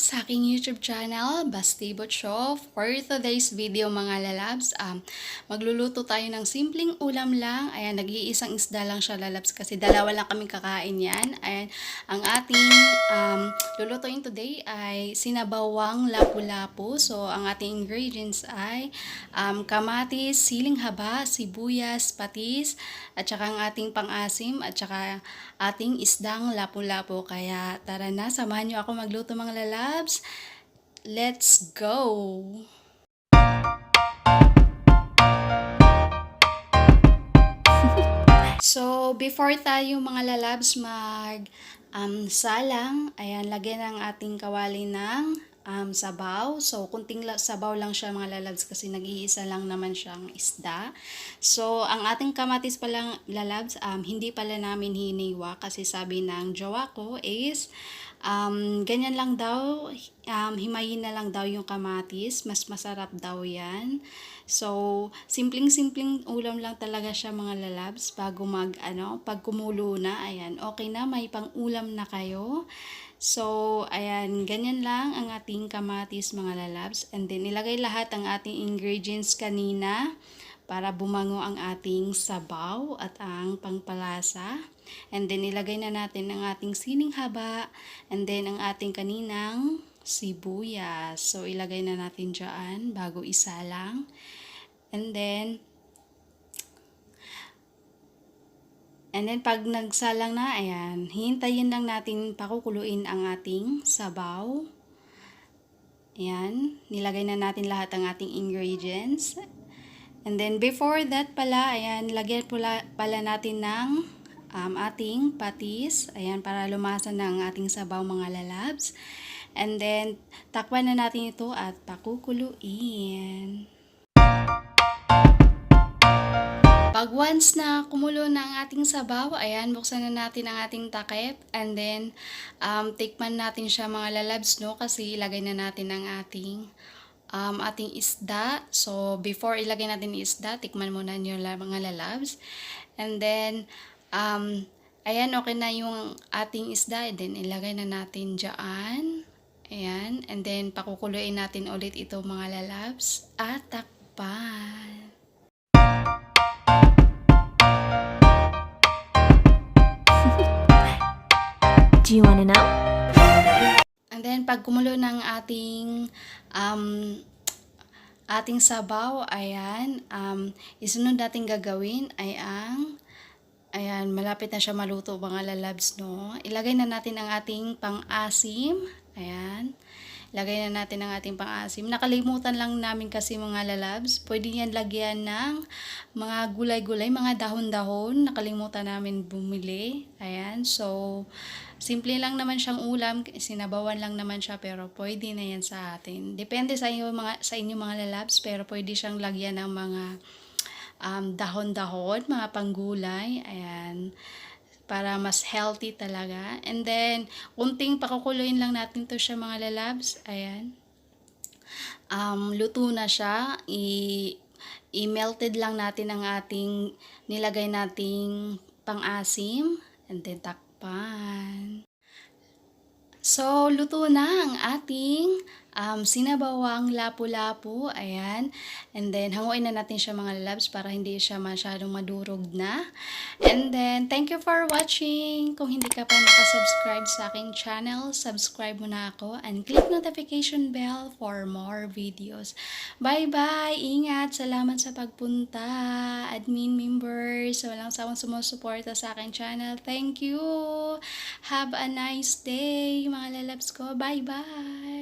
sa aking YouTube channel, Basti Show. For today's video mga lalabs, magluluto tayo ng simpleng ulam lang. Ayan, nag-iisang isda lang siya lalabs kasi dalawa lang kaming kakain yan. Ayan, ang ating lulutuin today ay sinabawang lapu-lapu. So, ang ating ingredients ay kamatis, siling haba, sibuyas, patis, at saka ang ating pang-asim, at saka ating isdang lapu-lapu. Kaya tara na, samahan nyo ako magluto mga lalabs. Let's go! So, before tayo mga lalabs salang, ayan, lagyan ng ating kawali ng sabaw. So, kunting sabaw lang siya mga lalabs kasi nag-iisa lang naman siyang isda. So, ang ating kamatis palang lalabs, hindi pala namin hiniwa kasi sabi ng jowa ko is ganyan lang daw, himayin na lang daw yung kamatis, mas masarap daw yan. So, simpleng-simpleng ulam lang talaga siya mga lalabs bago pag kumulo na, ayan, okay na, may pang-ulam na kayo. So, ayan, ganyan lang ang ating kamatis mga lalabs. And then, ilagay lahat ang ating ingredients kanina para bumango ang ating sabaw at ang pangpalasa. And then, ilagay na natin ang ating siling haba. And then, ang ating kaninang sibuyas. So, ilagay na natin dyan bago isalang. And then, pag nagsalang na, ayan, hintayin lang natin pakukuluin ang ating sabaw. Ayan, nilagay na natin lahat ang ating ingredients. And then, before that pala, ayan, lagyan pala natin ng ating patis. Ayan, para lumasan na ang ating sabaw mga lalabs. And then, takpan na natin ito at pakukuluin. Pag once na kumulo na ang ating sabaw, ayan, buksan na natin ang ating takip. And then, tikman natin siya mga lalabs, no? Kasi ilagay na natin ang ating isda. So, before ilagay natin yung isda, tikman muna nyo mga lalabs. And then, ayan, okay na yung ating isda. And then, ilagay na natin dyan. Ayan. And then, pakukuluin natin ulit ito mga lalabs. At takpan. Do you wanna know? And then, pag kumulo ng ating sabaw, ayan, isunod natin gagawin ay ayan, malapit na siya maluto mga lalabs, no? Ilagay na natin ang ating pang-asim, ayan. Lagay na natin ang ating pang-asim. Nakalimutan lang namin kasi mga lalabs. Pwede yan lagyan ng mga gulay-gulay, mga dahon-dahon. Nakalimutan namin bumili. Ayan. So, simple lang naman siyang ulam. Sinabawan lang naman siya pero pwede na yan sa atin. Depende sa inyo mga lalabs pero pwede siyang lagyan ng mga dahon-dahon, mga panggulay. Ayan, para mas healthy talaga. And then, kunting pakukuluin lang natin to siya mga lalabs. Ayan. Luto na siya. I-melted lang natin ang ating nilagay nating pang-asim. And then, takpan. So, luto na ang ating sinabawang lapu-lapu. Ayan. And then, hanguin na natin siya mga lalabs para hindi siya masyadong madurog na. And then, thank you for watching. Kung hindi ka pa nakasubscribe sa aking channel, subscribe mo na ako and click notification bell for more videos. Bye-bye! Ingat! Salamat sa pagpunta. Admin members, walang sawang sumusuporta sa aking channel. Thank you! Have a nice day, mga lalabs ko. Bye-bye!